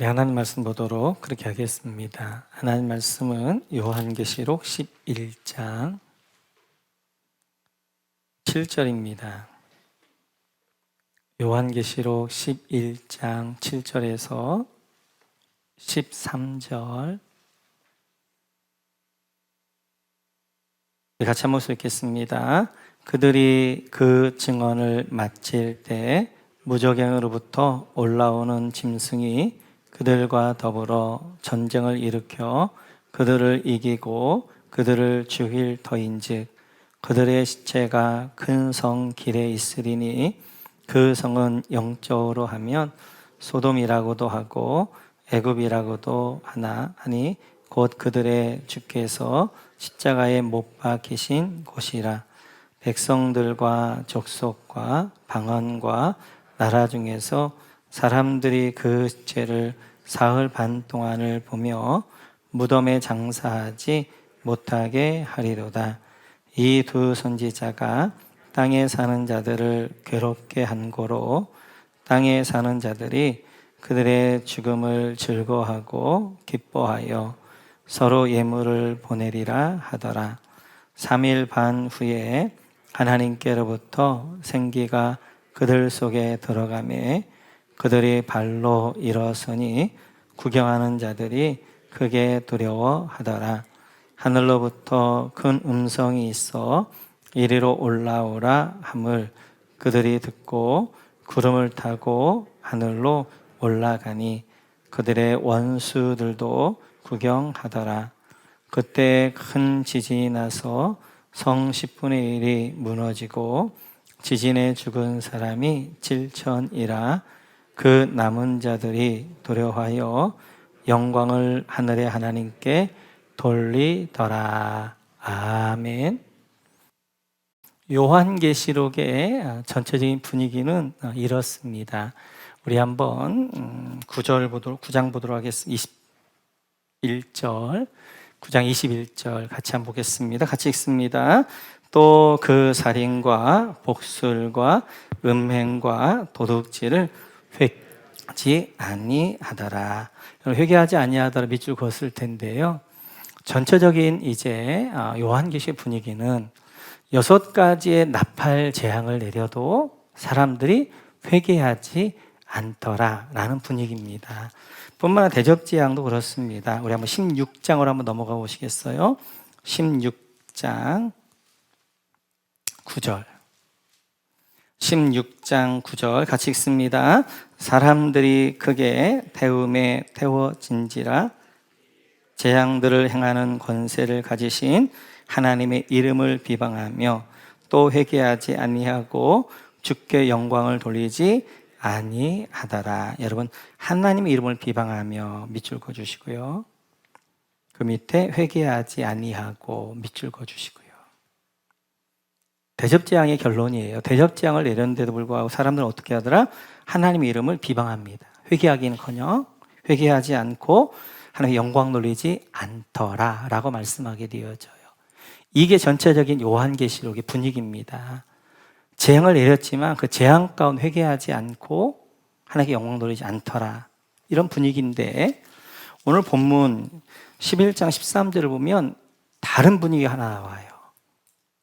우리 하나님 말씀 보도록 그렇게 하겠습니다. 하나님 말씀은 요한계시록 11장 7절입니다. 요한계시록 11장 7절에서 13절 같이 한번 읽겠습니다. 그들이 그 증언을 마칠 때 무저갱으로부터 올라오는 짐승이 그들과 더불어 전쟁을 일으켜 그들을 이기고 그들을 죽일 터인즉 그들의 시체가 큰 성 길에 있으리니 그 성은 영적으로 하면 소돔이라고도 하고 애굽이라고도 하니 곧 그들의 주께서 십자가에 못 박히신 곳이라. 백성들과 족속과 방언과 나라 중에서 사람들이 그 죄를 사흘 반 동안을 보며 무덤에 장사하지 못하게 하리로다. 이 두 선지자가 땅에 사는 자들을 괴롭게 한 고로 땅에 사는 자들이 그들의 죽음을 즐거워하고 기뻐하여 서로 예물을 보내리라 하더라. 3일 반 후에 하나님께로부터 생기가 그들 속에 들어가매 그들이 발로 일어서니 구경하는 자들이 크게 두려워하더라. 하늘로부터 큰 음성이 있어 이리로 올라오라 함을 그들이 듣고 구름을 타고 하늘로 올라가니 그들의 원수들도 구경하더라. 그때 큰 지진이 나서 성 10분의 1이 무너지고 지진에 죽은 사람이 7천이라. 그 남은 자들이 두려워하여 영광을 하늘의 하나님께 돌리더라. 아멘. 요한계시록의 전체적인 분위기는 이렇습니다. 우리 한번 9장 보도록 하겠습니다. 9장 21절 같이 한번 보겠습니다. 같이 읽습니다. 또 그 살인과 복술과 음행과 도둑질을 회개하지 아니하더라. 회개하지 아니하더라 밑줄 그었을 텐데요. 전체적인 이제 요한계시의 분위기는 6가지의 나팔 재앙을 내려도 사람들이 회개하지 않더라라는 분위기입니다. 뿐만 아니라 대접재앙도 그렇습니다. 우리 한번 16장으로 한번 넘어가 보시겠어요? 16장 9절 16장 9절 같이 읽습니다. 사람들이 크게 태움에 태워진지라. 재앙들을 행하는 권세를 가지신 하나님의 이름을 비방하며 또 회개하지 아니하고 주께 영광을 돌리지 아니하더라. 여러분, 하나님의 이름을 비방하며 밑줄 그어주시고요. 그 밑에 회개하지 아니하고 밑줄 그어주시고요. 대접재앙의 결론이에요. 대접재앙을 내렸는데도 불구하고 사람들은 어떻게 하더라? 하나님의 이름을 비방합니다. 회개하기는커녕 회개하지 않고 하나님의 영광 돌리지 않더라 라고 말씀하게 되어져요. 이게 전체적인 요한계시록의 분위기입니다. 재앙을 내렸지만 그 재앙 가운데 회개하지 않고 하나님께 영광 돌리지 않더라, 이런 분위기인데, 오늘 본문 11장 13절을 보면 다른 분위기가 하나 나와요.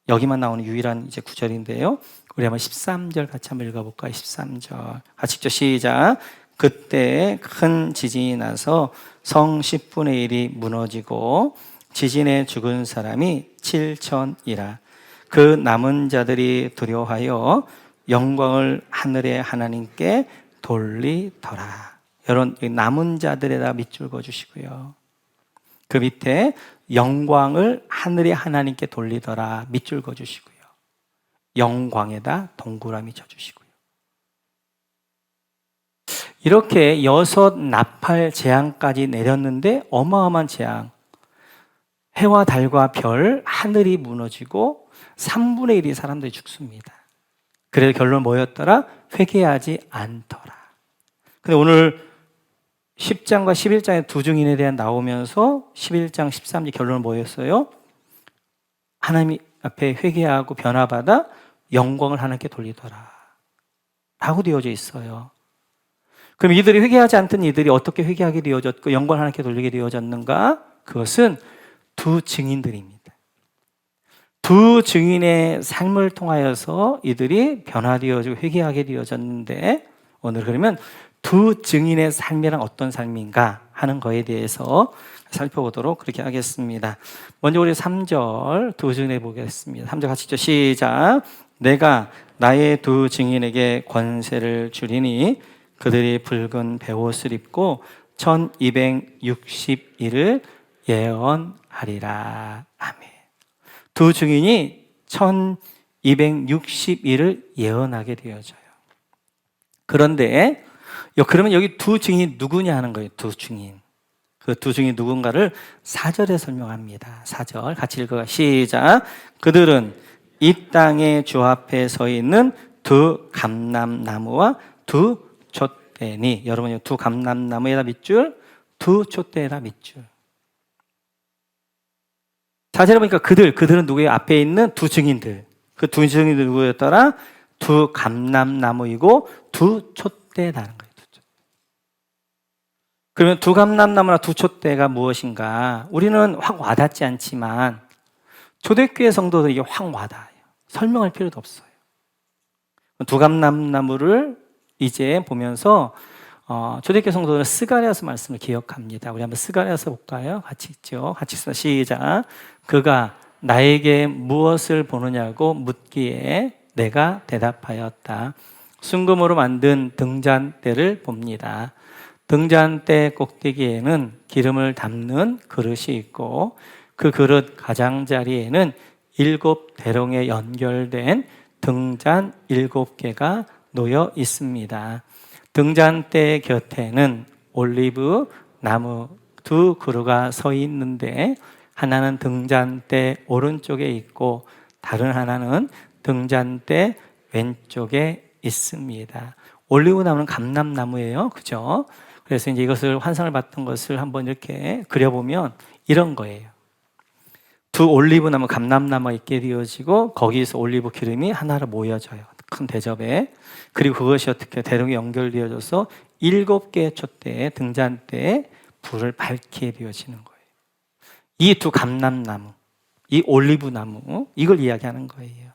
여기만 나오는 유일한 이제 구절인데요. 우리 한번 13절 같이 한번 읽어볼까요? 13절 같이 읽죠. 시작. 그때 큰 지진이 나서 성 10분의 1이 무너지고 지진에 죽은 사람이 7천이라. 그 남은 자들이 두려워하여 영광을 하늘의 하나님께 돌리더라. 여러분, 남은 자들에다 밑줄 그어주시고요. 그 밑에 영광을 하늘의 하나님께 돌리더라 밑줄 그어주시고요. 영광에다 동그라미 쳐주시고요. 이렇게 6 나팔 재앙까지 내렸는데 어마어마한 재앙, 해와 달과 별, 하늘이 무너지고 3분의 1이 사람들이 죽습니다. 그래서 결론 뭐였더라? 회개하지 않더라. 근데 오늘 10장과 11장의 두 증인에 대한 나오면서 11장 13절 결론은 뭐였어요? 하나님 앞에 회개하고 변화받아 영광을 하나님께 돌리더라 라고 되어져 있어요. 그럼 이들이 회개하지 않던 이들이 어떻게 회개하게 되어졌고 영광을 하나님께 돌리게 되어졌는가? 그것은 두 증인들입니다. 두 증인의 삶을 통하여서 이들이 변화되어지고 회개하게 되어졌는데, 오늘 그러면 두 증인의 삶이란 어떤 삶인가 하는 거에 대해서 살펴보도록 그렇게 하겠습니다. 먼저 우리 3절 두 증인에 보겠습니다. 3절 같이 읽죠. 시작. 내가 나의 두 증인에게 권세를 주리니 그들이 붉은 베옷을 입고 1260일을 예언하리라. 아멘. 두 증인이 1260일을 예언하게 되어져요. 그런데 그러면 여기 두 증인이 누구냐 하는 거예요. 두 증인. 그 두 증인이 누군가를 4절에 설명합니다. 4절 같이 읽어요. 시작. 그들은 이 땅의 주 앞에 서 있는 두 감람나무와 두 촛대니. 여러분, 두 감람나무에다 밑줄, 두 촛대에다 밑줄. 4절에 보니까 그들은 누구예요? 앞에 있는 두 증인들. 그 두 증인들 누구였더라? 두 감람나무이고 두 촛대라는 거예요. 그러면 두 감람나무나 두 촛대가 무엇인가? 우리는 확 와닿지 않지만 초대교회 성도들에게 확 와닿아요. 설명할 필요도 없어요. 두 감람나무를 이제 보면서 초대교회 성도들은 스가랴서 말씀을 기억합니다. 우리 한번 스가랴서 볼까요? 같이 읽죠. 같이 읽습니다. 시작. 그가 나에게 무엇을 보느냐고 묻기에 내가 대답하였다. 순금으로 만든 등잔대를 봅니다. 등잔대 꼭대기에는 기름을 담는 그릇이 있고 그 그릇 가장자리에는 7대롱에 연결된 등잔 7개가 놓여 있습니다. 등잔대 곁에는 올리브 나무 두 그루가 서 있는데 하나는 등잔대 오른쪽에 있고 다른 하나는 등잔대 왼쪽에 있습니다. 올리브 나무는 감람나무예요. 그죠? 그래서 이제 이것을 환상을 봤던 것을 한번 이렇게 그려보면 이런 거예요. 두 올리브 나무, 감람나무가 있게 되어지고 거기서 올리브 기름이 하나로 모여져요. 큰 대접에. 그리고 그것이 어떻게 대롱에 연결되어져서 7개의 촛대에 등잔대에 불을 밝게 되어지는 거예요. 이 두 감람나무, 이 올리브 나무, 이걸 이야기하는 거예요.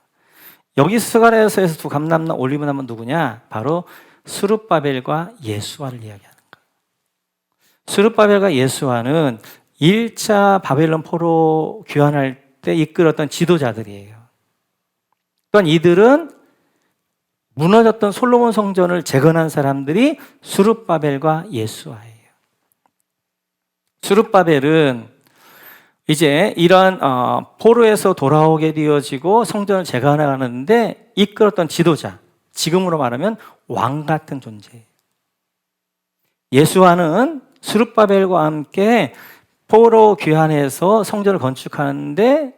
여기 스가랴서에서 두 감람나무, 올리브 나무는 누구냐? 바로 스룹바벨과 예수아를 이야기하는 거예요. 스룹바벨과 예수아는 1차 바벨론 포로 귀환할 때 이끌었던 지도자들이에요. 또한 이들은 무너졌던 솔로몬 성전을 재건한 사람들이 스룹바벨과 예수아예요. 스룹바벨은 이제 이러한 포로에서 돌아오게 되어지고 성전을 재건하는데 이끌었던 지도자, 지금으로 말하면 왕 같은 존재예요. 예수아는 스룹바벨과 함께 포로 귀환해서 성전을 건축하는데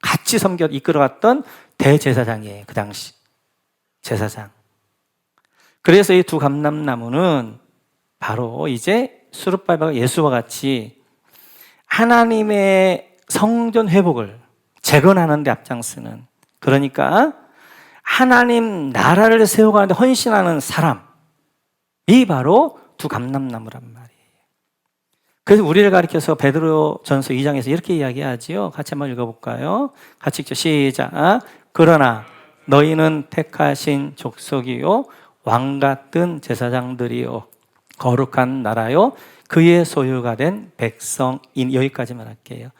같이 섬겨 이끌어갔던 대제사장이에요. 그 당시 제사장. 그래서 이 두 감람나무는 바로 이제 스룹바벨과 예수와 같이 하나님의 성전 회복을 재건하는 데 앞장서는, 그러니까 하나님 나라를 세워가는데 헌신하는 사람이 바로 두 감람나무란 말이에요. 그래서 우리를 가리켜서 베드로전서 2장에서 이렇게 이야기하지요. 같이 한번 읽어볼까요? 같이 읽죠. 시작. 그러나 너희는 택하신 족속이요 왕 같은 제사장들이요 거룩한 나라요 그의 소유가 된 백성인. 여기까지만 할게요.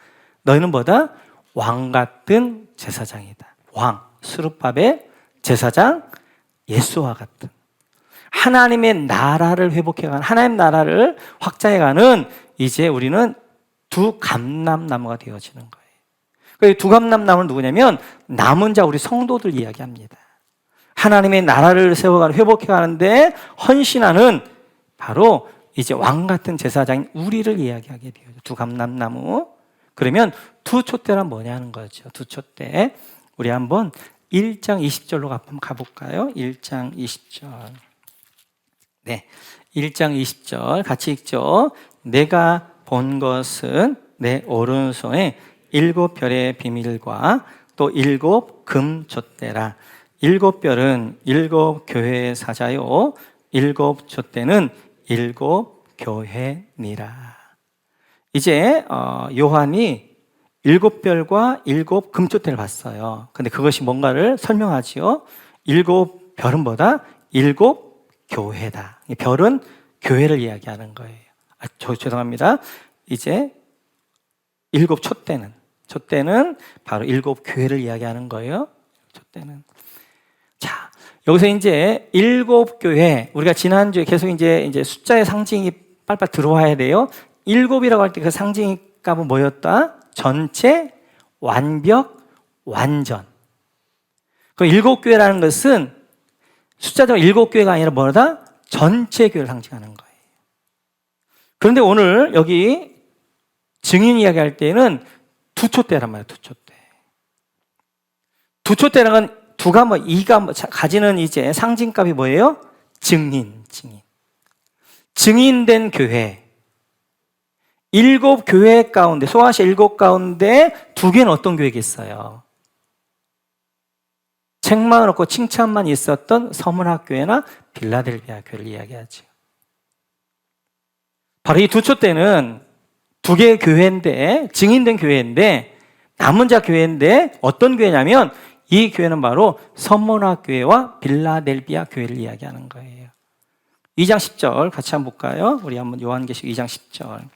너희는 뭐다? 왕 같은 제사장이다. 왕, 스룹바벨, 제사장, 예수와 같은 하나님의 나라를 회복해가는, 하나님 나라를 확장해가는 이제 우리는 두 감람나무가 되어지는 거예요. 그 두 감람나무는 누구냐면 남은 자 우리 성도들 이야기합니다. 하나님의 나라를 세워가는, 회복해가는데 헌신하는 바로 이제 왕 같은 제사장인 우리를 이야기하게 돼요. 두 감람나무. 그러면 두 촛대란 뭐냐는 거죠. 두 촛대. 우리 한번 1장 20절로 한번 가볼까요? 1장 20절. 네, 1장 20절 같이 읽죠. 내가 본 것은 내 오른손에 7별의 비밀과 또 7 금촛대라. 7별은 7 교회의 사자요 일곱 촛대는 일곱 교회니라. 이제 요한이 일곱 별과 일곱 금촛대를 봤어요. 근데 그것이 뭔가를 설명하지요. 일곱 별은 뭐다? 일곱 교회다. 이 별은 교회를 이야기하는 거예요. 죄송합니다. 이제 일곱 촛대는 바로 일곱 교회를 이야기하는 거예요. 촛대는. 자, 여기서 이제 일곱 교회, 우리가 지난주에 계속 이제 숫자의 상징이 빨빨 들어와야 돼요. 일곱이라고 할 때 그 상징 값은 뭐였다? 전체, 완벽, 완전. 그 일곱 교회라는 것은 숫자적으로 일곱 교회가 아니라 뭐다? 전체 교회를 상징하는 거예요. 그런데 오늘 여기 증인 이야기할 때는 두 촛대란 말이에요. 두 촛대. 두 촛대라는 건 두가 이가 가지는 이제 상징값이 뭐예요? 증인. 증인된 교회. 일곱 교회 가운데, 소아시 일곱 가운데 두 개는 어떤 교회겠어요? 책망은 없고 칭찬만 있었던 서문학교회나 빌라델비아 교회를 이야기하죠. 바로 이 두 촛대는 두 개의 교회인데, 증인된 교회인데, 남은 자 교회인데, 어떤 교회냐면 이 교회는 바로 서문학교회와 빌라델비아 교회를 이야기하는 거예요. 2장 10절 같이 한번 볼까요? 우리 한번 요한계시록 2장 10절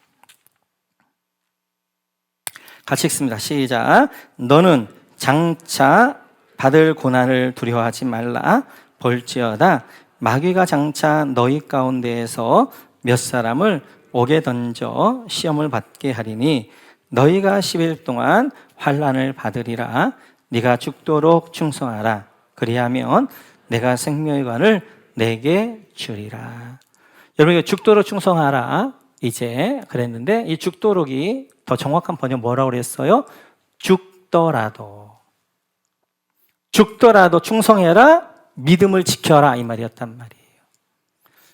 같이 읽습니다. 시작. 너는 장차 받을 고난을 두려워하지 말라. 볼지어다 마귀가 장차 너희 가운데에서 몇 사람을 옥에 던져 시험을 받게 하리니 너희가 10일 동안 환난을 받으리라. 네가 죽도록 충성하라. 그리하면 내가 생명의 관을 내게 주리라. 여러분, 죽도록 충성하라 이제 그랬는데, 이 죽도록이 더 정확한 번역 뭐라고 그랬어요? 죽더라도 충성해라, 믿음을 지켜라, 이 말이었단 말이에요.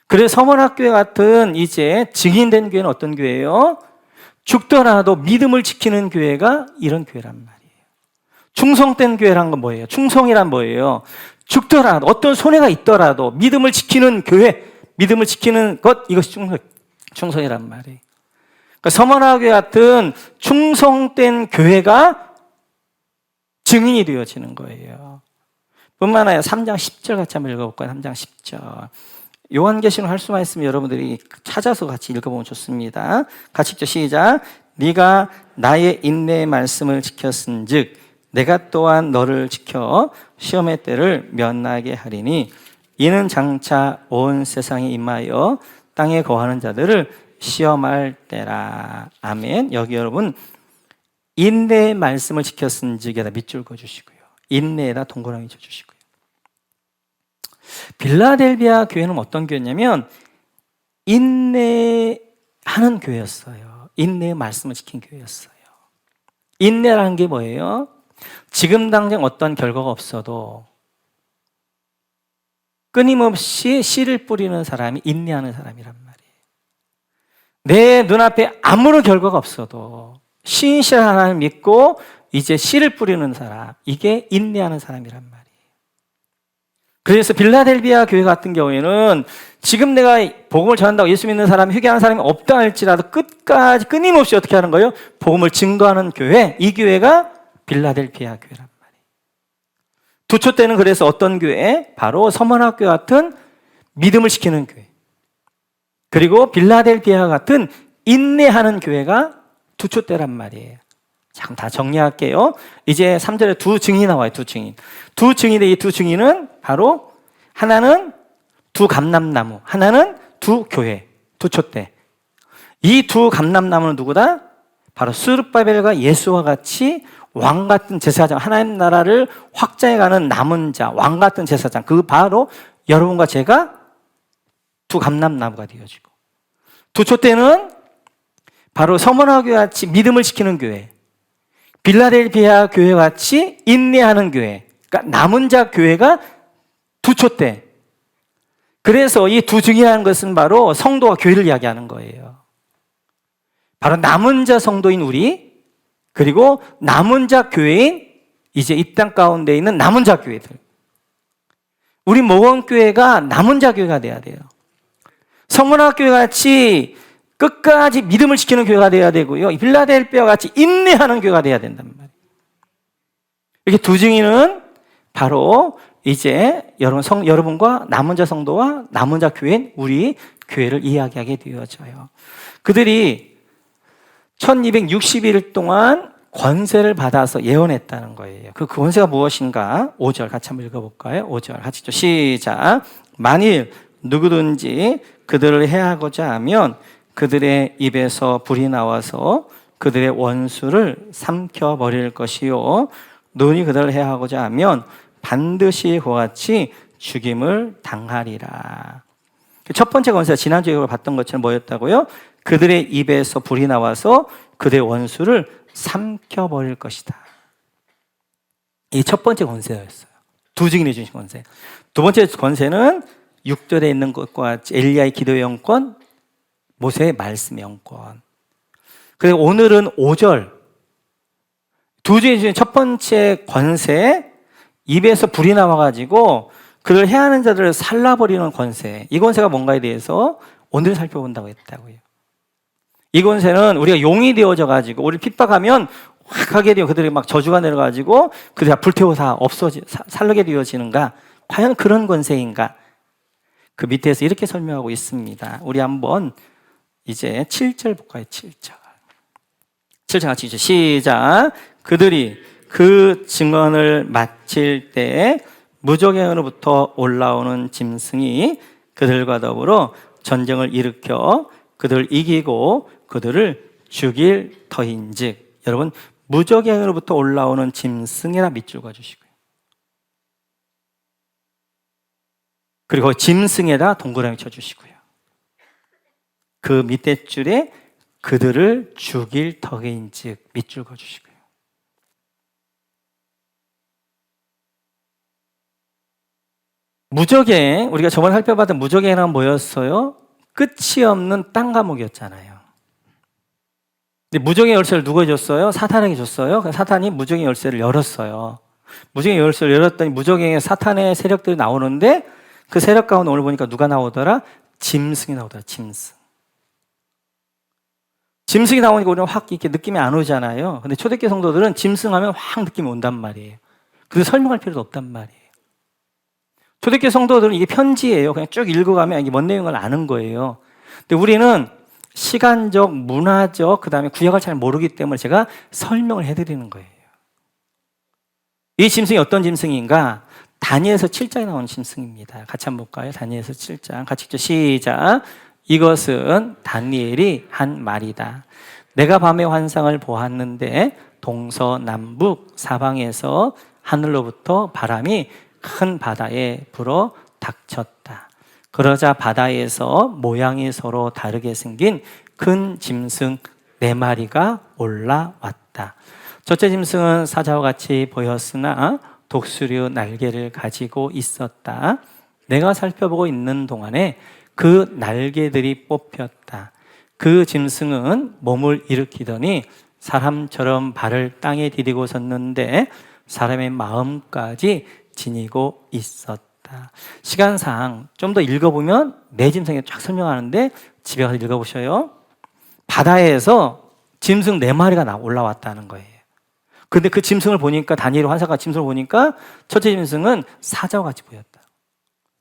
그래서 서문학교회 같은 이제 증인된 교회는 어떤 교회예요? 죽더라도 믿음을 지키는 교회가 이런 교회란 말이에요. 충성된 교회란 건 뭐예요? 충성이란 뭐예요? 죽더라도, 어떤 손해가 있더라도 믿음을 지키는 교회, 믿음을 지키는 것, 이것이 충성이란 말이에요. 그러니까 서문학교회 같은 충성된 교회가 증인이 되어지는 거예요. 뿐만 아니라 3장 10절 같이 한번 읽어볼까요? 3장 10절. 요한계시록 할 수만 있으면 여러분들이 찾아서 같이 읽어보면 좋습니다. 같이 읽죠. 시작. 네가 나의 인내의 말씀을 지켰은즉 내가 또한 너를 지켜 시험의 때를 면하게 하리니 이는 장차 온 세상에 임하여 땅에 거하는 자들을 시험할 때라. 아멘. 여기 여러분 인내의 말씀을 지켰은즉에다 밑줄 그어주시고요. 인내에다 동그라미 쳐주시고요. 빌라델비아 교회는 어떤 교회냐면 인내하는 교회였어요. 인내의 말씀을 지킨 교회였어요. 인내라는 게 뭐예요? 지금 당장 어떤 결과가 없어도 끊임없이 씨를 뿌리는 사람이 인내하는 사람이란 말이에요. 내 눈앞에 아무런 결과가 없어도 신실 하나님을 믿고 이제 씨를 뿌리는 사람, 이게 인내하는 사람이란 말이에요. 그래서 빌라델비아 교회 같은 경우에는 지금 내가 복음을 전한다고 예수 믿는 사람이, 회개하는 사람이 없다 할지라도 끝까지 끊임없이 어떻게 하는 거예요? 복음을 증거하는 교회, 이 교회가 빌라델비아 교회란 말이에요. 두 촛대는 그래서 어떤 교회? 바로 서문학교 같은 믿음을 지키는 교회, 그리고 빌라델비아 같은 인내하는 교회가 두 촛대란 말이에요. 자, 다 정리할게요. 이제 3절에 두 증인이 나와요. 두 증인. 두 증인의 이 두 증인은 바로 하나는 두 감람나무, 하나는 두 교회, 두 촛대. 이 두 감람나무는 누구다? 바로 스룹바벨과 예수와 같이 왕 같은 제사장, 하나님 나라를 확장해가는 남은 자, 왕 같은 제사장, 그 바로 여러분과 제가 두 감람나무가 되어지고, 두 촛대는 바로 서문학교 같이 믿음을 지키는 교회, 빌라델비아 교회 같이 인내하는 교회, 그러니까 남은 자 교회가 두 촛대. 그래서 이 두 증이라는 것은 바로 성도와 교회를 이야기하는 거예요. 바로 남은 자 성도인 우리, 그리고 남은 자 교회인 이제 이 땅 가운데 있는 남은 자 교회들. 우리 모건교회가 남은 자 교회가 돼야 돼요. 성문학교회 같이 끝까지 믿음을 지키는 교회가 돼야 되고요. 빌라델피아와 같이 인내하는 교회가 돼야 된단 말이에요. 이렇게 두 증인은 바로 이제 여러분과 남은 자 성도와 남은 자 교회인 우리 교회를 이야기하게 되어져요. 그들이 1260일 동안 권세를 받아서 예언했다는 거예요. 그 권세가 무엇인가? 5절 같이 한번 읽어볼까요? 5절 같이 시작. 만일 누구든지 그들을 해하고자 하면 그들의 입에서 불이 나와서 그들의 원수를 삼켜버릴 것이요 눈이 그들을 해하고자 하면 반드시 그와 같이 죽임을 당하리라. 첫 번째 권세가 지난주에 봤던 것처럼 뭐였다고요? 그들의 입에서 불이 나와서 그들의 원수를 삼켜버릴 것이다. 이 첫 번째 권세였어요. 두 증인이 주신 권세. 두 번째 권세는 6절에 있는 것과 같이 엘리야의 기도의 영권, 모세의 말씀의 영권. 그리고 오늘은 5절. 두 증인이 주신 첫 번째 권세, 입에서 불이 나와가지고 그를 해하는 자들을 살라버리는 권세. 이 권세가 뭔가에 대해서 오늘 살펴본다고 했다고요. 이 권세는 우리가 용이 되어져가지고 우리를 핍박하면 확 하게 되어 그들이 막 저주가 내려가지고 그들이 불태워 다 살르게 되어지는가? 과연 그런 권세인가? 그 밑에서 이렇게 설명하고 있습니다. 우리 한번 이제 7절 볼까요? 7절. 7절 같이 이제 시작. 그들이 그 증언을 마칠 때 무적행으로부터 올라오는 짐승이 그들과 더불어 전쟁을 일으켜 그들을 이기고 그들을 죽일 터인즉. 여러분, 무적행으로부터 올라오는 짐승이라 밑줄 그어주시고요. 그리고 짐승에다 동그라미 쳐주시고요. 그 밑에 줄에 그들을 죽일 터인즉 밑줄 그어주시고요. 무적행, 우리가 저번에 살펴봤던 무적행은 뭐였어요? 끝이 없는 땅 감옥이었잖아요. 근데 무적의 열쇠를 누가 줬어요? 사탄에게 줬어요. 그래서 사탄이 무적의 열쇠를 열었어요. 무적의 열쇠를 열었더니 무적의 사탄의 세력들이 나오는데 그 세력 가운데 오늘 보니까 누가 나오더라? 짐승이 나오더라. 짐승. 짐승이 나오니까 우리는 확 이렇게 느낌이 안 오잖아요. 근데 초대교회 성도들은 짐승 하면 확 느낌이 온단 말이에요. 그래서 설명할 필요도 없단 말이에요. 초대교회 성도들은 이게 편지예요. 그냥 쭉 읽어가면 이게 뭔 내용을 아는 거예요. 근데 우리는 시간적, 문화적, 그 다음에 구약을 잘 모르기 때문에 제가 설명을 해드리는 거예요. 이 짐승이 어떤 짐승인가? 다니엘서 7장에 나오는 짐승입니다. 같이 한번 볼까요? 다니엘서 7장. 같이 읽죠. 시작. 이것은 다니엘이 한 말이다. 내가 밤에 환상을 보았는데 동서남북 사방에서 하늘로부터 바람이 큰 바다에 불어 닥쳤다. 그러자 바다에서 모양이 서로 다르게 생긴 큰 짐승 4마리가 올라왔다. 첫째 짐승은 사자와 같이 보였으나 독수리 날개를 가지고 있었다. 내가 살펴보고 있는 동안에 그 날개들이 뽑혔다. 그 짐승은 몸을 일으키더니 사람처럼 발을 땅에 디디고 섰는데 사람의 마음까지 지니고 있었다. 시간상 좀 더 읽어보면 내 짐승에 쫙 설명하는데 집에 가서 읽어보셔요. 바다에서 짐승 4마리가 올라왔다는 거예요. 근데 그 짐승을 보니까 다니엘 환사가 짐승을 보니까 첫째 짐승은 사자와 같이 보였다.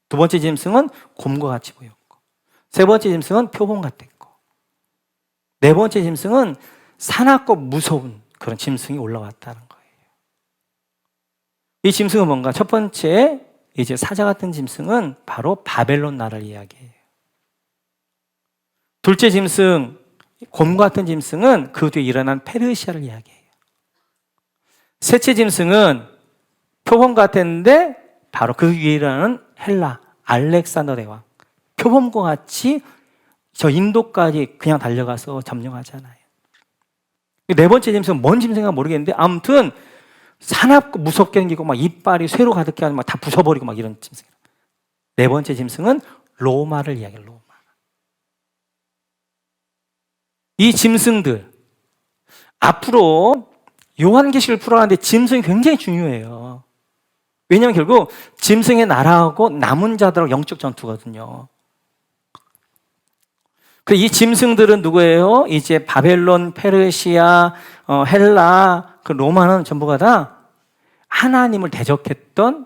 두 번째 짐승은 곰과 같이 보였고 세 번째 짐승은 표범 같았고 네 번째 짐승은 사납고 무서운 그런 짐승이 올라왔다는 거예요. 이 짐승은 뭔가? 첫 번째 이제 사자 같은 짐승은 바로 바벨론 나라를 이야기해요. 둘째 짐승 곰 같은 짐승은 그 뒤에 일어난 페르시아를 이야기해요. 셋째 짐승은 표범 같았는데 바로 그 위에 일어나는 헬라 알렉산더 대왕. 표범과 같이 저 인도까지 그냥 달려가서 점령하잖아요. 네 번째 짐승은 뭔 짐승인가 모르겠는데 아무튼 사납고 무섭게 생기고 막 이빨이 쇠로 가득해 하고 막 다 부숴버리고 막 이런 짐승. 네 번째 짐승은 로마를 이야기해요. 로마. 이 짐승들 앞으로 요한계시를 풀어가는데 짐승이 굉장히 중요해요. 왜냐하면 결국 짐승의 나라하고 남은 자들하고 영적 전투거든요. 이 짐승들은 누구예요? 이제 바벨론, 페르시아, 헬라, 그 로마는 전부가 다 하나님을 대적했던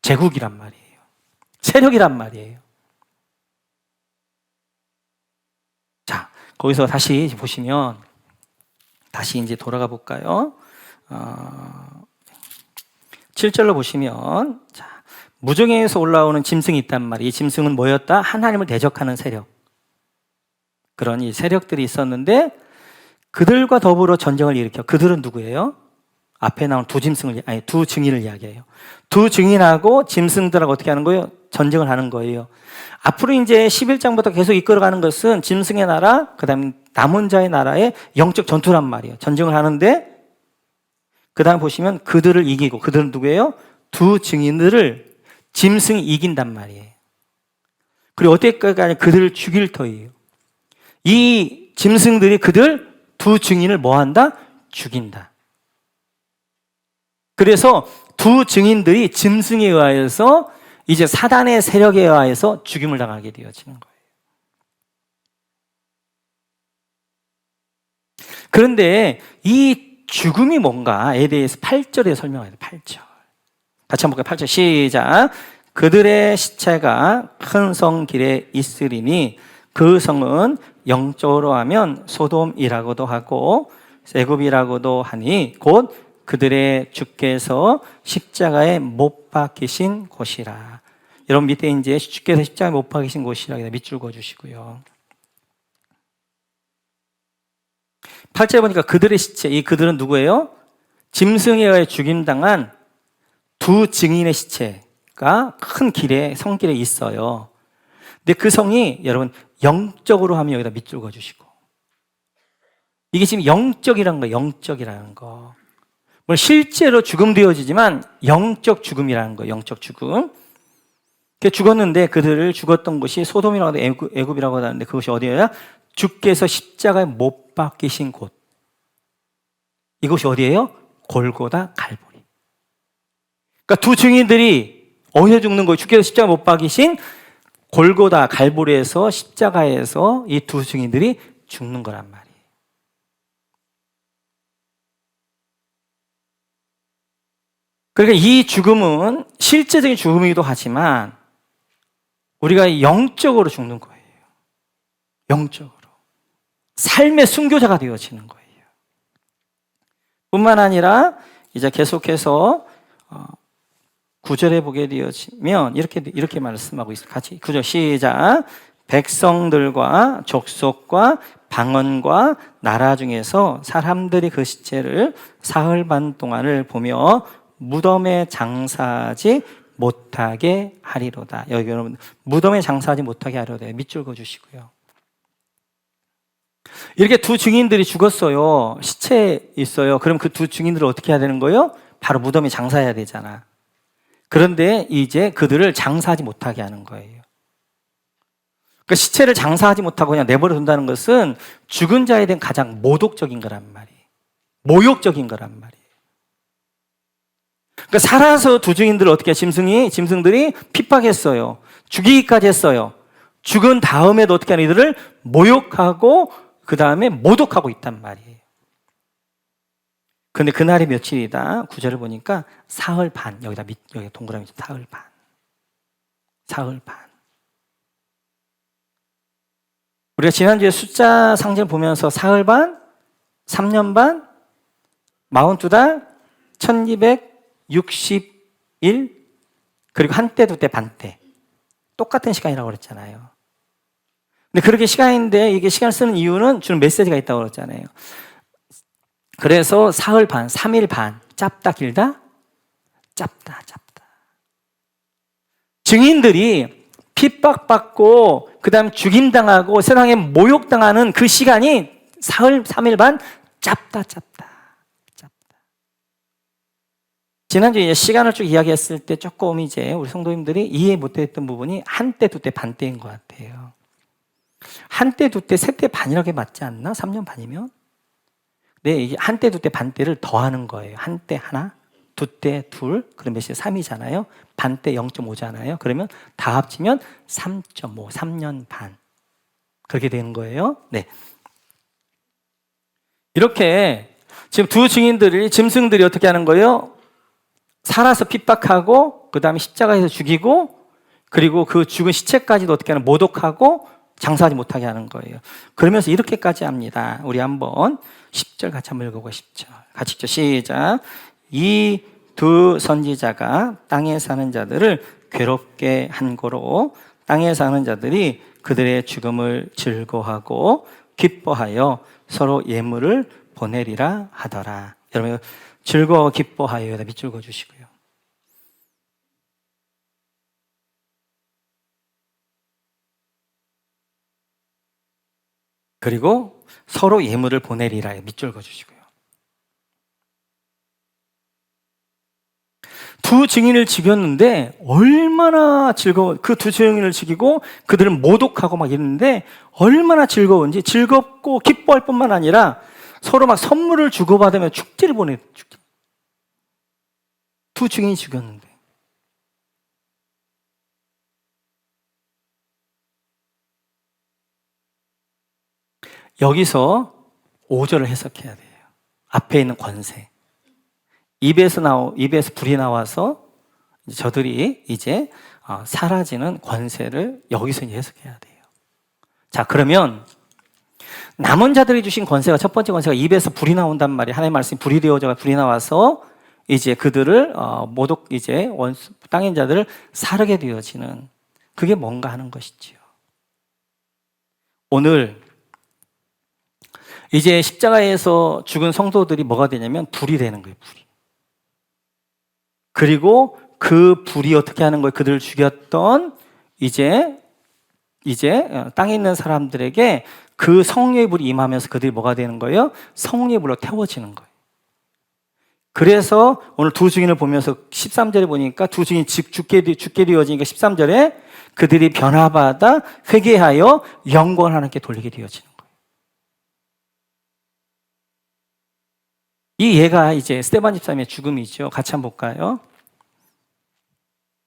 제국이란 말이에요. 세력이란 말이에요. 자, 거기서 다시 보시면, 다시 이제 돌아가 볼까요? 7절로 보시면, 자, 무정에서 올라오는 짐승이 있단 말이에요. 이 짐승은 뭐였다? 하나님을 대적하는 세력. 그런 이 세력들이 있었는데, 그들과 더불어 전쟁을 일으켜. 그들은 누구예요? 앞에 나온 두 증인을 이야기해요. 두 증인하고 짐승들하고 어떻게 하는 거예요? 전쟁을 하는 거예요. 앞으로 이제 11장부터 계속 이끌어가는 것은 짐승의 나라, 그 다음 남은 자의 나라의 영적 전투란 말이에요. 전쟁을 하는데, 그 다음 보시면 그들을 이기고, 그들은 누구예요? 두 증인들을 짐승이 이긴단 말이에요. 그리고 어때까지 그들을 죽일 터이에요. 이 짐승들이 그들 두 증인을 뭐 한다? 죽인다. 그래서 두 증인들이 짐승에 의하여서 이제 사단의 세력에 의하여서 죽임을 당하게 되어지는 거예요. 그런데 이 죽음이 뭔가에 대해서 8절에 설명해요. 8절. 같이 한번 볼까요? 8절 시작. 그들의 시체가 큰 성 길에 있으리니 그 성은 영적으로 하면 소돔이라고도 하고 애굽이라고도 하니 곧 그들의 주께서 십자가에 못 박히신 곳이라. 여러분 밑에 이제 주께서 십자가에 못 박히신 곳이라 밑줄 그어주시고요. 8절에 보니까 그들의 시체, 이 그들은 누구예요? 짐승에 의해 죽임당한 두 증인의 시체가 큰 길에, 성길에 있어요. 근데 그 성이 여러분 영적으로 하면 여기다 밑줄 그어주시고. 이게 지금 영적이라는 거예요. 영적이라는 거. 물론 실제로 죽음되어지지만 영적 죽음이라는 거예요. 영적 죽음. 죽었는데 그들을 죽었던 곳이 소돔이라고 하고 애굽이라고 하는데 그것이 어디예요? 주께서 십자가에 못 박히신 곳. 이곳이 어디예요? 골고다 갈보리. 그러니까 두 증인들이 어디서 죽는 거예요? 주께서 십자가에 못 박히신 골고다 갈보리에서 십자가에서 이 두 증인들이 죽는 거란 말이에요. 그러니까 이 죽음은 실제적인 죽음이기도 하지만 우리가 영적으로 죽는 거예요. 영적으로. 삶의 순교자가 되어지는 거예요. 뿐만 아니라 이제 계속해서 9절에 보게 되어지면 이렇게 말씀하고 있어요. 같이 9절 시작. 백성들과 족속과 방언과 나라 중에서 사람들이 그 시체를 사흘 반 동안을 보며 무덤에 장사하지 못하게 하리로다. 여기 여러분 무덤에 장사하지 못하게 하리로다. 밑줄 그어주시고요. 이렇게 두 증인들이 죽었어요. 시체 있어요. 그럼 그 두 증인들을 어떻게 해야 되는 거예요? 바로 무덤에 장사해야 되잖아. 그런데 이제 그들을 장사하지 못하게 하는 거예요. 그러니까 시체를 장사하지 못하고 그냥 내버려 둔다는 것은 죽은 자에 대한 가장 모독적인 거란 말이에요. 모욕적인 거란 말이에요. 그러니까 살아서 두 증인들을 어떻게 짐승들이 핍박했어요. 죽이기까지 했어요. 죽은 다음에도 어떻게 하는 이들을 모욕하고 그 다음에 모독하고 있단 말이에요. 그런데 그날이 며칠이다? 9절을 보니까 사흘 반. 여기 동그라미 사흘 반. 사흘 반. 우리가 지난주에 숫자 상징을 보면서 사흘 반, 3년 반, 42달, 1261, 그리고 한때, 두때, 반때. 똑같은 시간이라고 그랬잖아요. 근데 그렇게 시간인데 이게 시간을 쓰는 이유는 주는 메시지가 있다고 그랬잖아요. 그래서 사흘 반, 3일 반. 짧다, 길다? 짧다. 증인들이 핍박받고 그 다음 죽임당하고 세상에 모욕당하는 그 시간이 사흘, 3일 반 짧다. 지난주에 시간을 쭉 이야기했을 때 조금 이제 우리 성도님들이 이해 못했던 부분이 한때, 두때, 반때인 것 같아요. 한때, 두때, 세때 반이라고 맞지 않나? 3년 반이면? 네, 이게 한때, 두때, 반때를 더하는 거예요. 한때 하나, 두때 둘, 그럼 몇이 3이잖아요. 반때 0.5잖아요. 그러면 다 합치면 3.5, 3년 반. 그렇게 되는 거예요. 네. 이렇게 지금 두 증인들이, 짐승들이 어떻게 하는 거예요? 살아서 핍박하고, 그 다음에 십자가에서 죽이고, 그리고 그 죽은 시체까지도 어떻게 하는, 모독하고, 장사하지 못하게 하는 거예요. 그러면서 이렇게까지 합니다. 우리 한번 10절 같이 한번 읽어보고 10절. 같이 읽죠. 시작. 이 두 선지자가 땅에 사는 자들을 괴롭게 한 고로 땅에 사는 자들이 그들의 죽음을 즐거워하고 기뻐하여 서로 예물을 보내리라 하더라. 여러분, 즐거워 기뻐하여에다 밑줄 그어주시고요. 그리고 서로 예물을 보내리라 밑줄 그어주시고요. 두 증인을 죽였는데 얼마나 즐거워. 그 두 증인을 죽이고 그들을 모독하고 막 이랬는데 얼마나 즐거운지, 즐겁고 기뻐할 뿐만 아니라 서로 막 선물을 주고받으며 축제를 축제. 두 증인이 죽였는데. 여기서 5절을 해석해야 돼요. 앞에 있는 권세. 입에서 불이 나와서 저들이 이제 사라지는 권세를 여기서 해석해야 돼요. 자, 그러면 남은 자들이 주신 권세가, 첫 번째 권세가 입에서 불이 나온단 말이에요. 하나님의 말씀이 불이 되어져 불이 나와서 이제 그들을 이제 땅인 자들을 사르게 되어지는, 그게 뭔가 하는 것이지요. 오늘 이제 십자가에서 죽은 성도들이 뭐가 되냐면 불이 되는 거예요. 불이. 그리고 그 불이 어떻게 하는 거예요? 그들을 죽였던 이제 땅에 있는 사람들에게 그 성령의 불이 임하면서 그들이 뭐가 되는 거예요? 성령의 불로 태워지는 거예요. 그래서 오늘 두 증인을 보면서 13절에 보니까 두 증인이 죽게 되어지니까 13절에 그들이 변화받아 회개하여 영광을 하나님께 돌리게 되어지는 거예요. 이 예가 이제 스데반 집사님의 죽음이죠. 같이 한번 볼까요?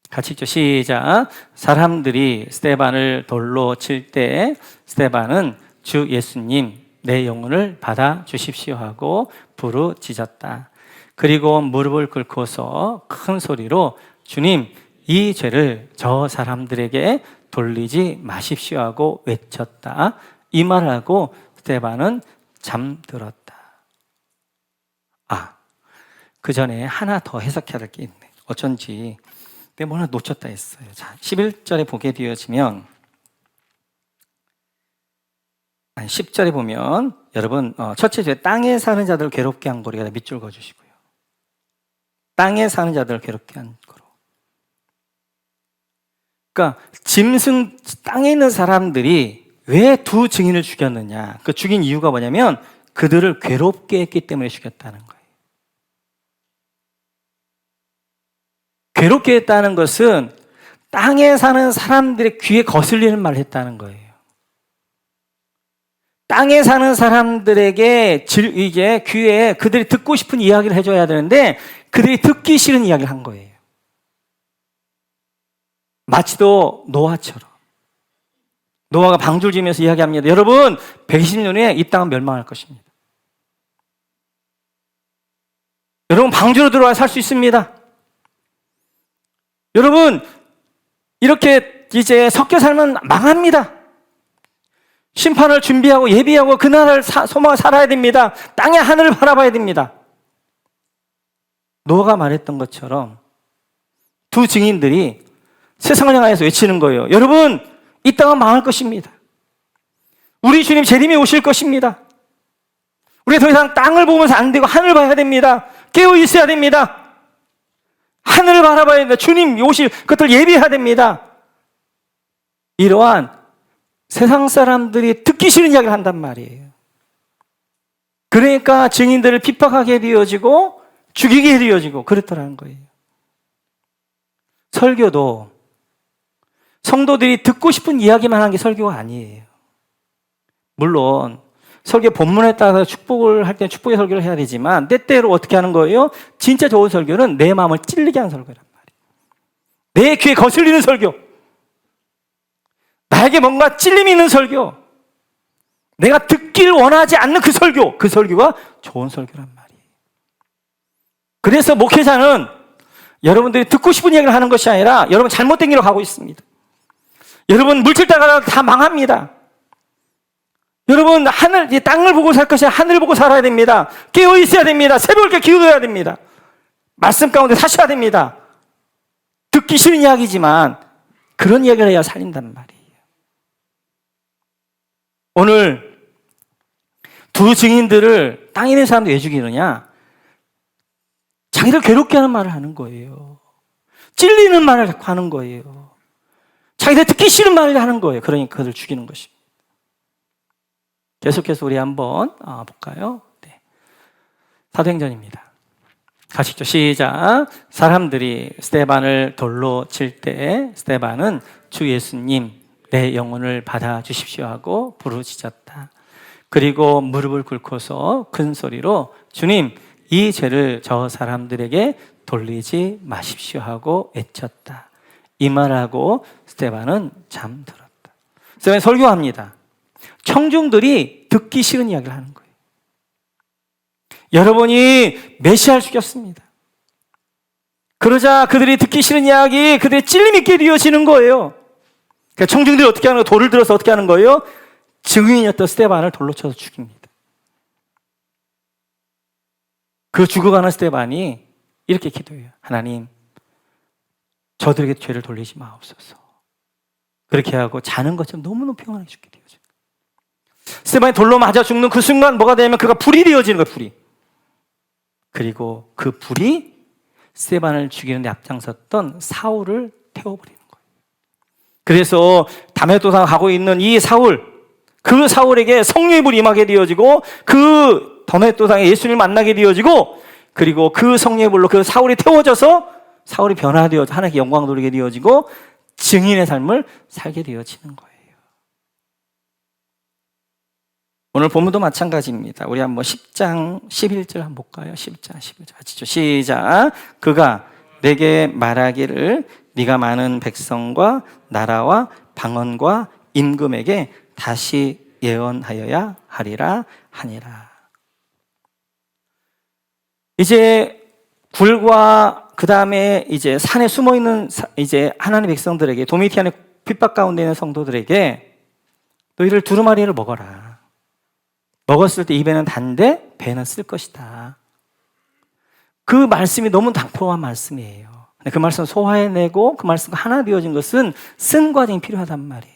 같이 읽죠. 시작. 사람들이 스데반을 돌로 칠 때 스데반은 주 예수님, 내 영혼을 받아 주십시오 하고 부르짖었다. 그리고 무릎을 꿇고서 큰 소리로 주님, 이 죄를 저 사람들에게 돌리지 마십시오 하고 외쳤다. 이 말을 하고 스데반은 잠들었다. 그 전에 하나 더 해석해야 될 게 있네. 어쩐지 내가 뭐 하나 놓쳤다 했어요. 자, 11절에 보게 되어지면, 10절에 보면, 여러분, 첫째 주에 땅에 사는 자들을 괴롭게 한 거리가 밑줄 그어주시고요. 땅에 사는 자들을 괴롭게 한 거로. 그러니까 땅에 있는 사람들이 왜 두 증인을 죽였느냐? 그 죽인 이유가 뭐냐면 그들을 괴롭게 했기 때문에 죽였다는 거예요. 괴롭게 했다는 것은 땅에 사는 사람들의 귀에 거슬리는 말을 했다는 거예요. 땅에 사는 사람들에게 이게 귀에 그들이 듣고 싶은 이야기를 해줘야 되는데 그들이 듣기 싫은 이야기를 한 거예요. 마치도 노아처럼. 노아가 방주를 지으면서 이야기합니다. 여러분, 120년 후에 이 땅은 멸망할 것입니다. 여러분, 방주로 들어와 살 수 있습니다. 여러분, 이렇게 이제 섞여 살면 망합니다. 심판을 준비하고 예비하고 그 나라를 소망을 살아야 됩니다. 땅의 하늘을 바라봐야 됩니다. 노아가 말했던 것처럼 두 증인들이 세상을 향해서 외치는 거예요. 여러분, 이 땅은 망할 것입니다. 우리 주님 재림이 오실 것입니다. 우리 더 이상 땅을 보면서 안 되고 하늘을 봐야 됩니다. 깨어 있어야 됩니다. 하늘을 바라봐야 됩니다. 주님 오실 것들 예비해야 됩니다. 이러한 세상 사람들이 듣기 싫은 이야기를 한단 말이에요. 그러니까 증인들을 핍박하게 되어지고 죽이게 되어지고 그랬더라는 거예요. 설교도 성도들이 듣고 싶은 이야기만 하는 게 설교가 아니에요. 물론 설교 본문에 따라서 축복을 할 때는 축복의 설교를 해야 되지만 때때로 어떻게 하는 거예요? 진짜 좋은 설교는 내 마음을 찔리게 하는 설교란 말이에요. 내 귀에 거슬리는 설교, 나에게 뭔가 찔림이 있는 설교, 내가 듣길 원하지 않는 그 설교가 좋은 설교란 말이에요. 그래서 목회자는 여러분들이 듣고 싶은 얘기를 하는 것이 아니라 여러분 잘못된 길로 가고 있습니다. 여러분 물질 따라가다 다 망합니다. 여러분 땅을 보고 살 것이 아니라 하늘을 보고 살아야 됩니다. 깨어 있어야 됩니다. 새벽에 기도해야 됩니다. 말씀 가운데 사셔야 됩니다. 듣기 싫은 이야기지만 그런 이야기를 해야 살린단 말이에요. 오늘 두 증인들을 땅에 있는 사람들 왜 죽이느냐? 자기를 괴롭게 하는 말을 하는 거예요. 찔리는 말을 하는 거예요. 자기들 듣기 싫은 말을 하는 거예요. 그러니까 그들을 죽이는 것입니다. 계속해서 우리 한번 볼까요? 네. 사도행전입니다. 가시죠. 시작. 사람들이 스데반을 돌로 칠 때 스데반은 주 예수님 내 영혼을 받아주십시오 하고 부르짖었다. 그리고 무릎을 꿇고서 큰 소리로 주님 이 죄를 저 사람들에게 돌리지 마십시오 하고 외쳤다. 이 말하고 스데반은 잠들었다. 스데반이 설교합니다. 청중들이 듣기 싫은 이야기를 하는 거예요. 여러분이 메시아를 죽였습니다. 그러자 그들이 듣기 싫은 이야기, 그들의 찔림 있게 되어지는 거예요. 그러니까 청중들이 어떻게 하는 거예요? 돌을 들어서 어떻게 하는 거예요? 증인이었던 스데반을 돌로 쳐서 죽입니다. 그 죽어가는 스데반이 이렇게 기도해요. 하나님, 저들에게 죄를 돌리지 마옵소서. 그렇게 하고 자는 것처럼 너무너무 평안하게 죽게 되어져요. 스데반이 돌로 맞아 죽는 그 순간 뭐가 되냐면 그가 불이 되어지는 거예요. 불이. 그리고 그 불이 스데반을 죽이는 데 앞장섰던 사울을 태워버리는 거예요. 그래서 다메섹도상 가고 있는 이 사울, 그 사울에게 성령의 불이 임하게 되어지고 그 다메섹도상에 예수님을 만나게 되어지고 그리고 그 성령의 불로 그 사울이 태워져서 사울이 변화되어져 하나님께 영광 돌리게 되어지고 증인의 삶을 살게 되어지는 거예요. 오늘 본문도 마찬가지입니다. 우리 한번 10장 11절 한번 볼까요? 10장 11절 하시죠. 시작. 그가 내게 말하기를 네가 많은 백성과 나라와 방언과 임금에게 다시 예언하여야 하리라 하니라. 이제 굴과 그 다음에 이제 산에 숨어 있는 이제 하나님의 백성들에게 도미티안의 핍박 가운데 있는 성도들에게 너희를 두루마리를 먹어라. 먹었을 때 입에는 단데 배는 쓸 것이다. 그 말씀이 너무 당포한 말씀이에요. 그 말씀을 소화해내고 그 말씀과 하나 되어진 것은 쓴 과정이 필요하단 말이에요.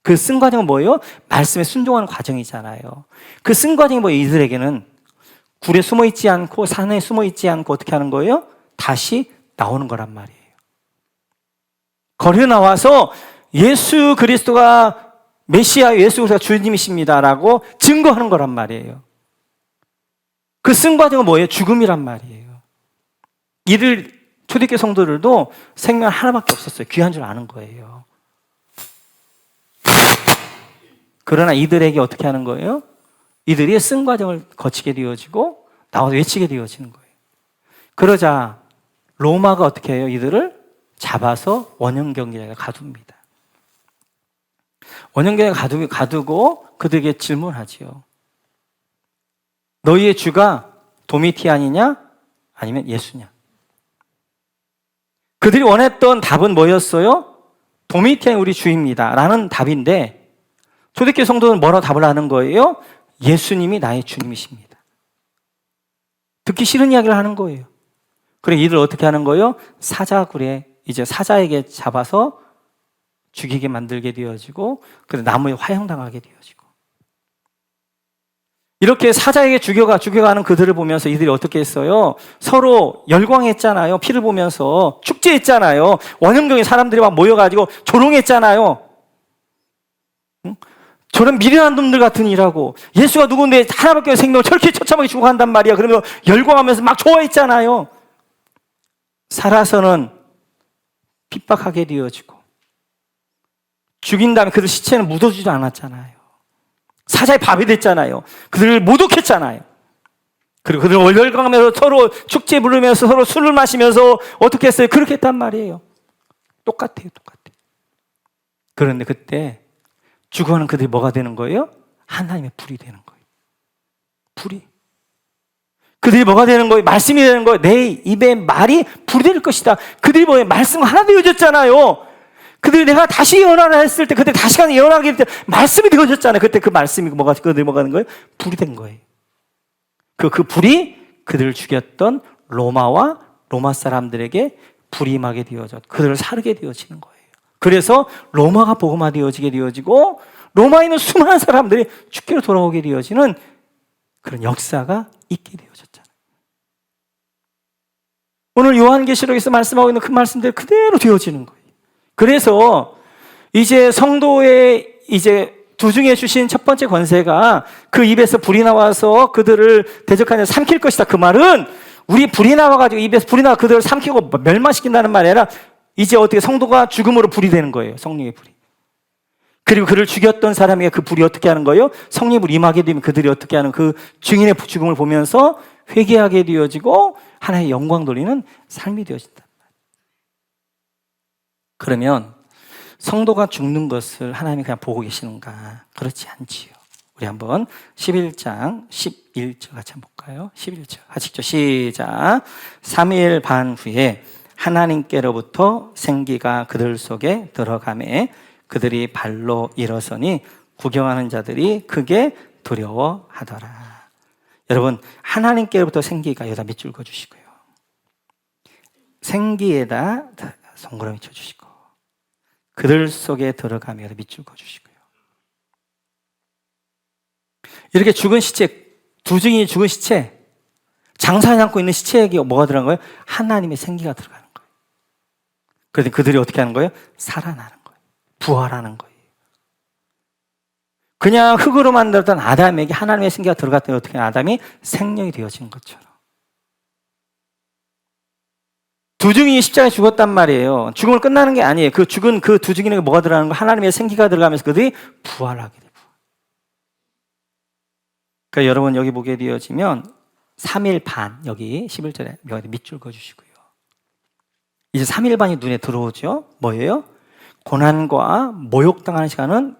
그 쓴 과정은 뭐예요? 말씀에 순종하는 과정이잖아요. 그 쓴 과정이 뭐예요? 이들에게는 굴에 숨어 있지 않고 산에 숨어 있지 않고 어떻게 하는 거예요? 다시 나오는 거란 말이에요. 거리에 나와서 예수 그리스도가 메시아 예수 그리스도가 주님이십니다라고 증거하는 거란 말이에요. 그 쓴 과정은 뭐예요? 죽음이란 말이에요. 이들 초대교회 성도들도 생명 하나밖에 없었어요. 귀한 줄 아는 거예요. 그러나 이들에게 어떻게 하는 거예요? 이들이 쓴 과정을 거치게 되어지고 나와서 외치게 되어지는 거예요. 그러자 로마가 어떻게 해요? 이들을 잡아서 원형경기장에 가둡니다. 원형경기장에 가두고 그들에게 질문하지요. 너희의 주가 도미티안이냐? 아니면 예수냐? 그들이 원했던 답은 뭐였어요? 도미티안이 우리 주입니다 라는 답인데 초대교회 성도는 뭐라고 답을 하는 거예요? 예수님이 나의 주님이십니다. 듣기 싫은 이야기를 하는 거예요. 그래 이들 어떻게 하는 거예요? 사자굴에 이제 사자에게 잡아서 죽이게 만들게 되어지고 그래서 나무에 화형당하게 되어지고 이렇게 사자에게 죽여가는 그들을 보면서 이들이 어떻게 했어요? 서로 열광했잖아요. 피를 보면서 축제했잖아요. 원형경에 사람들이 막 모여가지고 조롱했잖아요. 응? 저런 미련한 놈들 같으니라고 예수가 누군데 하나밖에 생명을 저렇게 처참하게 죽어간단 말이야. 그러면 열광하면서 막 좋아했잖아요. 살아서는 핍박하게 되어지고 죽인 다음에 그들 시체는 묻어주지도 않았잖아요. 사자의 밥이 됐잖아요. 그들을 모독했잖아요. 그리고 그들을 열광하면서 서로 축제 부르면서 서로 술을 마시면서 어떻게 했어요? 그렇게 했단 말이에요. 똑같아요. 그런데 그때 죽어가는 그들이 뭐가 되는 거예요? 하나님의 불이 되는 거예요. 불이. 그들이 뭐가 되는 거예요? 말씀이 되는 거예요. 내 입에 말이 불이 될 것이다. 그들이 뭐예요? 말씀 하나 되어졌잖아요. 그들이 내가 다시 예언하라 했을 때, 그때 다시 가는 예언하기 때 말씀이 되어졌잖아요. 그때 그 말씀이 그들이 뭐가 하는 거예요? 불이 된 거예요. 그 불이 그들을 죽였던 로마 사람들에게 불임하게 되어져 그들을 사르게 되어지는 거예요. 그래서 로마가 복음화 되어지게 되어지고 로마에 있는 수많은 사람들이 주께로 돌아오게 되어지는 그런 역사가 있게 되어졌잖아요. 오늘 요한계시록에서 말씀하고 있는 그 말씀대로 그대로 되어지는 거예요. 그래서 이제 성도의 이제 두중에 주신 첫 번째 권세가 그 입에서 불이 나와서 그들을 대적하여 삼킬 것이다. 그 말은 우리 불이 나와가지고 입에서 불이 나와 그들을 삼키고 멸망시킨다는 말이 아니라 이제 어떻게 성도가 죽음으로 불이 되는 거예요. 성령의 불이. 그리고 그를 죽였던 사람에게 그 불이 어떻게 하는 거예요? 성령의 불이 임하게 되면 그들이 어떻게 하는 그 증인의 죽음을 보면서 회개하게 되어지고 하나님의 영광 돌리는 삶이 되어진다. 그러면 성도가 죽는 것을 하나님이 그냥 보고 계시는가? 그렇지 않지요. 우리 한번 11장 11절 같이 한번 볼까요? 11절 같이 읽죠. 시작. 3일 반 후에 하나님께로부터 생기가 그들 속에 들어가매 그들이 발로 일어서니 구경하는 자들이 크게 두려워하더라. 여러분, 하나님께로부터 생기가 여기다 밑줄 그어주시고요. 생기에다 동그라미 쳐주시고 그들 속에 들어가며 밑줄 그어주시고요. 이렇게 죽은 시체, 두 증인이 죽은 시체, 장사하지 않고 있는 시체에게 뭐가 들어간 거예요? 하나님의 생기가 들어가는 거예요. 그래서 그들이 어떻게 하는 거예요? 살아나는 거예요. 부활하는 거예요. 그냥 흙으로 만들었던 아담에게 하나님의 생기가 들어갔더니 어떻게 아담이 생명이 되어진 것처럼. 두 증인이 십자가에 죽었단 말이에요. 죽음을 끝나는 게 아니에요. 그 죽은 그 두 증인에게 뭐가 들어가는 거예요? 하나님의 생기가 들어가면서 그들이 부활하게 돼요. 그러니까 여러분 여기 보게 되어지면 3일 반, 여기 11절에 여기 밑줄 그어주시고요. 이제 3일 반이 눈에 들어오죠. 뭐예요? 고난과 모욕당하는 시간은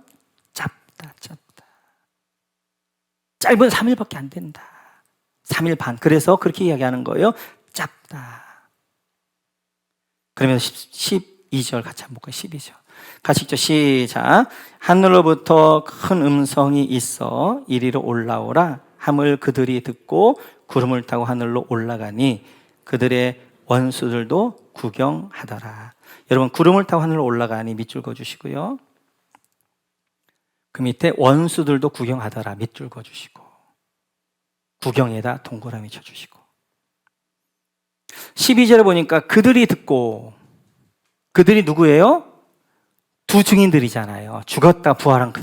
짧다. 짧은 3일밖에 안 된다. 3일 반. 그래서 그렇게 이야기하는 거예요. 짧다. 그러면 12절 같이 한번 볼까요? 12절. 같이 읽죠. 시작. 하늘로부터 큰 음성이 있어 이리로 올라오라 함을 그들이 듣고 구름을 타고 하늘로 올라가니 그들의 원수들도 구경하더라. 여러분, 구름을 타고 하늘로 올라가니 밑줄 그어주시고요. 그 밑에 원수들도 구경하더라 밑줄 그어주시고 구경에다 동그라미 쳐주시고 12절에 보니까 그들이 듣고, 그들이 누구예요? 두 증인들이잖아요. 죽었다 부활한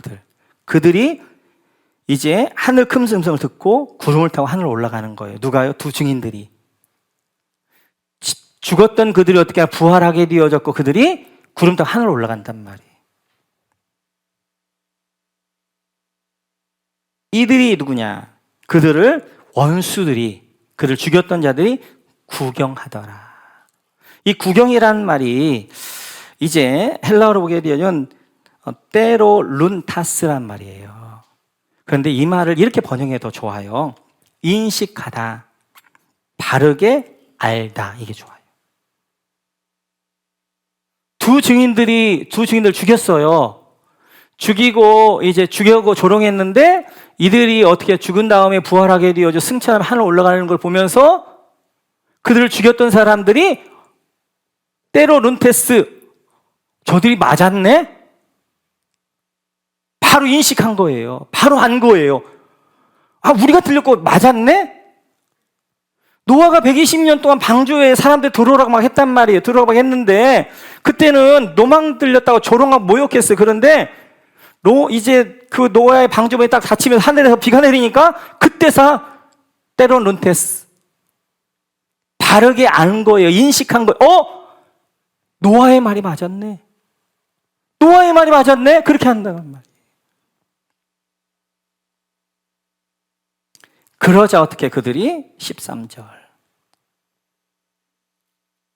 그들이 이제 하늘 큰 음성을 듣고 구름을 타고 하늘로 올라가는 거예요. 누가요? 두 증인들이. 죽었던 그들이 어떻게 부활하게 되어졌고 그들이 구름 타고 하늘로 올라간단 말이에요. 이들이 누구냐? 그들을 원수들이, 그를 죽였던 자들이 구경하더라. 이 구경이라는 말이 이제 헬라어로 보게 되면 때로 룬타스란 말이에요. 그런데 이 말을 이렇게 번역해도 좋아요. 인식하다, 바르게 알다, 이게 좋아요. 두 증인들 죽였어요. 죽이고 이제 죽여고 조롱했는데 이들이 어떻게 죽은 다음에 부활하게 되어져 승천하며 하늘 올라가는 걸 보면서 그들을 죽였던 사람들이 때로 룬테스, 저들이 맞았네? 바로 인식한 거예요. 바로 안 거예요. 아, 우리가 들렸고 맞았네? 노아가 120년 동안 방주에 사람들 들어오라고 막 했단 말이에요. 들어오라고 막 했는데 그때는 노망 들렸다고 조롱하고 모욕했어요. 그런데 이제 그 노아의 방주문이 딱 닫히면서 하늘에서 비가 내리니까 그때서 때론 룬테스, 바르게 안 거예요. 인식한 거예요. 노아의 말이 맞았네. 노아의 말이 맞았네. 그렇게 한다는 말이에요. 그러자 어떻게 그들이 13절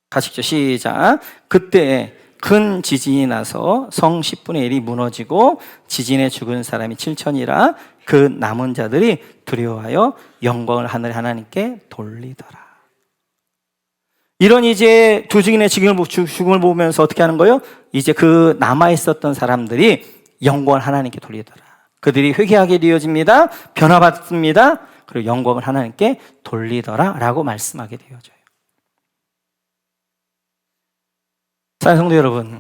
같이 읽죠. 시작. 그때 큰 지진이 나서 성 10분의 1이 무너지고 지진에 죽은 사람이 7천이라 그 남은 자들이 두려워하여 영광을 하늘의 하나님께 돌리더라. 이런 이제 두 증인의 죽음을 보면서 어떻게 하는 거예요? 이제 그 남아있었던 사람들이 영광을 하나님께 돌리더라. 그들이 회개하게 되어집니다. 변화받습니다. 그리고 영광을 하나님께 돌리더라 라고 말씀하게 되어져요. 사랑하는 성도 여러분,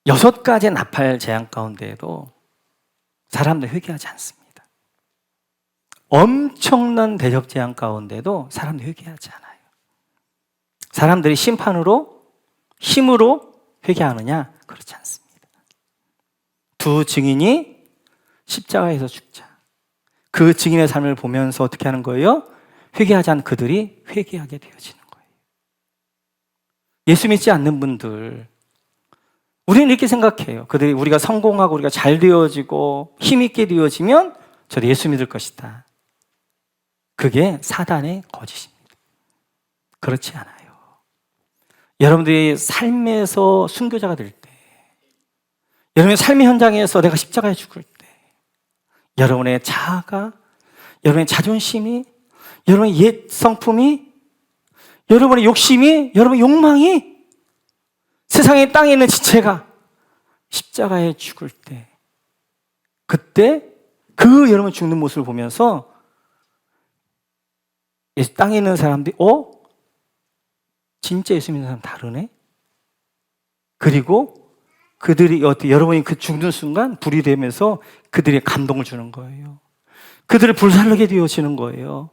6가지 나팔 재앙 가운데에도 사람들 회개하지 않습니다. 엄청난 대접 재앙 가운데도 사람들이 회개하지 않아요. 사람들이 심판으로, 힘으로 회개하느냐? 그렇지 않습니다. 두 증인이 십자가에서 죽자. 그 증인의 삶을 보면서 어떻게 하는 거예요? 회개하지 않은 그들이 회개하게 되어지는 거예요. 예수 믿지 않는 분들, 우리는 이렇게 생각해요. 그들이 우리가 성공하고 우리가 잘 되어지고 힘있게 되어지면 저도 예수 믿을 것이다. 그게 사단의 거짓입니다. 그렇지 않아요. 여러분들이 삶에서 순교자가 될 때, 여러분의 삶의 현장에서 내가 십자가에 죽을 때, 여러분의 자아가, 여러분의 자존심이, 여러분의 옛 성품이, 여러분의 욕심이, 여러분의 욕망이 세상의 땅에 있는 지체가 십자가에 죽을 때, 그때 그 여러분 죽는 모습을 보면서 땅에 있는 사람들이 진짜 예수 믿는 사람 다르네? 그리고 그들이 여러분이 그 죽는 순간 불이 되면서 그들이 감동을 주는 거예요. 그들을 불살르게 되어지는 거예요.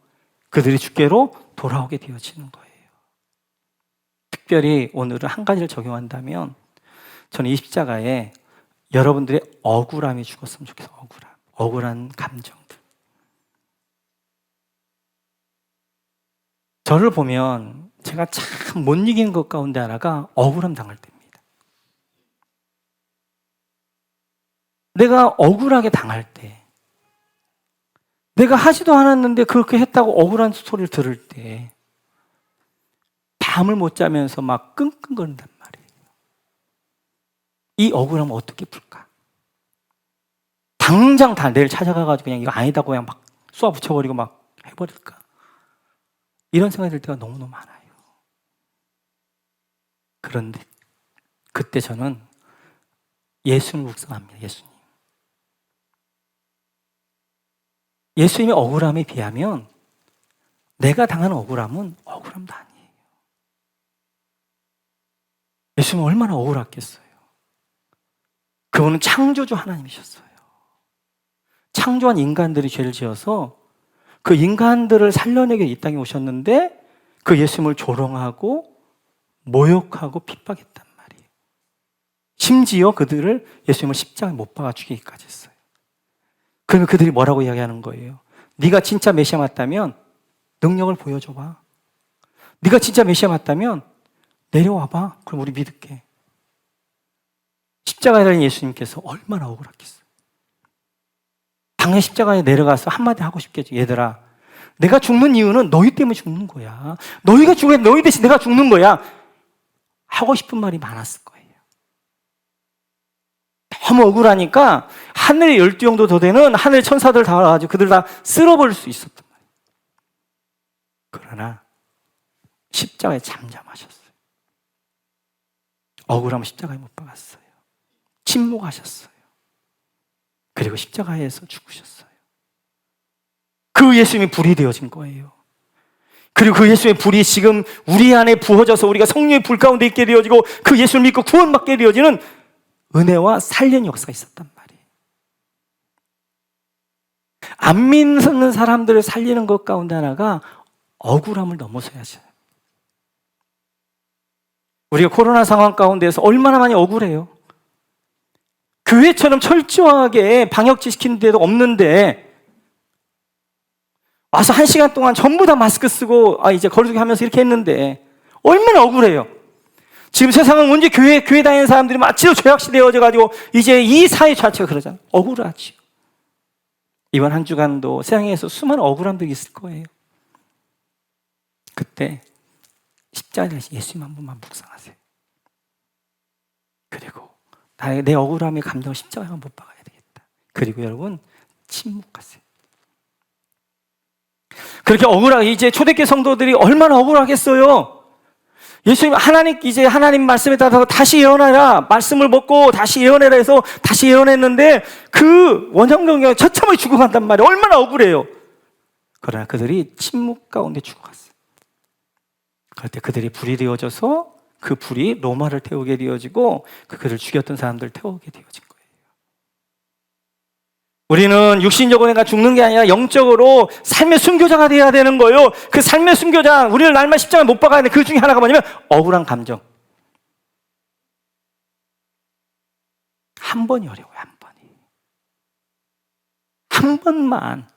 그들이 주께로 돌아오게 되어지는 거예요. 특별히 오늘은 한 가지를 적용한다면 저는 이 십자가에 여러분들의 억울함이 죽었으면 좋겠어요. 억울한 감정들. 저를 보면 제가 참 못 이기는 것 가운데 하나가 억울함 당할 때입니다. 내가 억울하게 당할 때, 내가 하지도 않았는데 그렇게 했다고 억울한 소리를 들을 때 밤을 못 자면서 막 끙끙거린단 말이에요. 이 억울함을 어떻게 풀까? 당장 다 내일 찾아가가지고 그냥 이거 아니다고 그냥 막 쏘아 붙여버리고 막 해버릴까? 이런 생각이 들 때가 너무너무 많아요. 그런데 그때 저는 예수님을 묵상합니다. 예수님의 억울함에 비하면 내가 당하는 억울함은 억울함도 아니에요. 예수님은 얼마나 억울했겠어요. 그분은 창조주 하나님이셨어요. 창조한 인간들이 죄를 지어서 그 인간들을 살려내기 이 땅에 오셨는데 그 예수님을 조롱하고 모욕하고 핍박했단 말이에요. 심지어 그들을 예수님을 십자가에 못 박아 죽이기까지 했어요. 그러면 그들이 뭐라고 이야기하는 거예요? 네가 진짜 메시아 맞다면 능력을 보여줘봐. 네가 진짜 메시아 맞다면 내려와봐. 그럼 우리 믿을게. 십자가에 달린 예수님께서 얼마나 억울했겠어요. 당연히 십자가에 내려가서 한마디 하고 싶겠죠. 얘들아, 내가 죽는 이유는 너희 때문에 죽는 거야. 너희가 죽어야 너희 대신 내가 죽는 거야. 하고 싶은 말이 많았을 거예요. 너무 억울하니까 하늘에 12영도 더 되는 하늘 천사들 다 와가지고 그들 다 쓸어버릴 수 있었단 말이에요. 그러나 십자가에 잠잠하셨어요. 억울하면 십자가에 못 박았어요. 침묵하셨어요. 그리고 십자가에서 죽으셨어요. 그 예수님이 불이 되어진 거예요. 그리고 그 예수의 불이 지금 우리 안에 부어져서 우리가 성령의 불 가운데 있게 되어지고 그 예수를 믿고 구원받게 되어지는 은혜와 살리는 역사가 있었단 말이에요. 안 믿는 사람들을 살리는 것 가운데 하나가 억울함을 넘어서야죠. 우리가 코로나 상황 가운데서 얼마나 많이 억울해요. 교회처럼 철저하게 방역지 시키는 데도 없는데 와서 1시간 동안 전부 다 마스크 쓰고 이제 거리두기 하면서 이렇게 했는데 얼마나 억울해요. 지금 세상은 언제 교회 다니는 사람들이 마치도 죄악시 되어져가지고 이제 이 사회 자체가 그러잖아요. 억울하지. 이번 한 주간도 세상에서 수많은 억울함들이 있을 거예요. 그때 십자가에 대해서 예수님 한 번만 묵상하세요. 그리고 내 억울함의 감정을 십자가에 못 박아야 돼. 그리고 여러분 침묵하세요. 그렇게 억울하게 이제 초대교회 성도들이 얼마나 억울하겠어요. 예수님 하나님 말씀에 따라서 다시 예언하라, 말씀을 먹고 다시 예언해라 해서 다시 예언했는데 그 원정경이 처참하게 죽어간단 말이에요. 얼마나 억울해요. 그러나 그들이 침묵 가운데 죽어갔어요. 그럴 때 그들이 불이 되어져서 그 불이 로마를 태우게 되어지고 그들을 죽였던 사람들을 태우게 되어진 거예요. 우리는 육신적으로 내가 죽는 게 아니라 영적으로 삶의 순교자가 되어야 되는 거예요. 그 삶의 순교자, 우리는 날마다 십자가에 못 박아야 되는데 그 중에 하나가 뭐냐면 억울한 감정. 한 번이 어려워요. 한 번이. 한 번만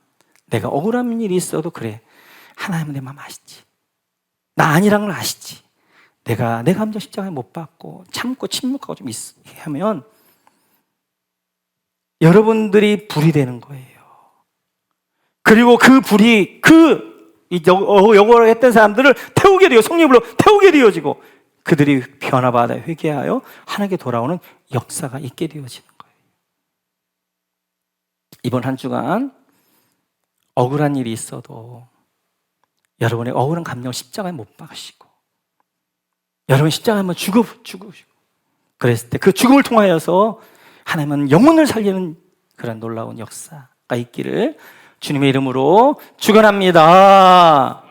내가 억울한 일이 있어도 그래, 하나님은 내 마음 아시지, 나 아니란 걸 아시지, 내가 내 감정 십자가에 못 박고 참고 침묵하고 좀 하면 여러분들이 불이 되는 거예요. 그리고 그 불이 영어로 했던 사람들을 태우게 돼요. 성령으로 태우게 되어지고 그들이 변화받아 회개하여 하나님께 돌아오는 역사가 있게 되어지는 거예요. 이번 한 주간 억울한 일이 있어도 여러분의 억울한 감정을 십자가에 못 박으시고 여러분 십자가에 한번 죽으시고 그랬을 때 그 죽음을 통하여서 하나님은 영혼을 살리는 그런 놀라운 역사가 있기를 주님의 이름으로 축원합니다.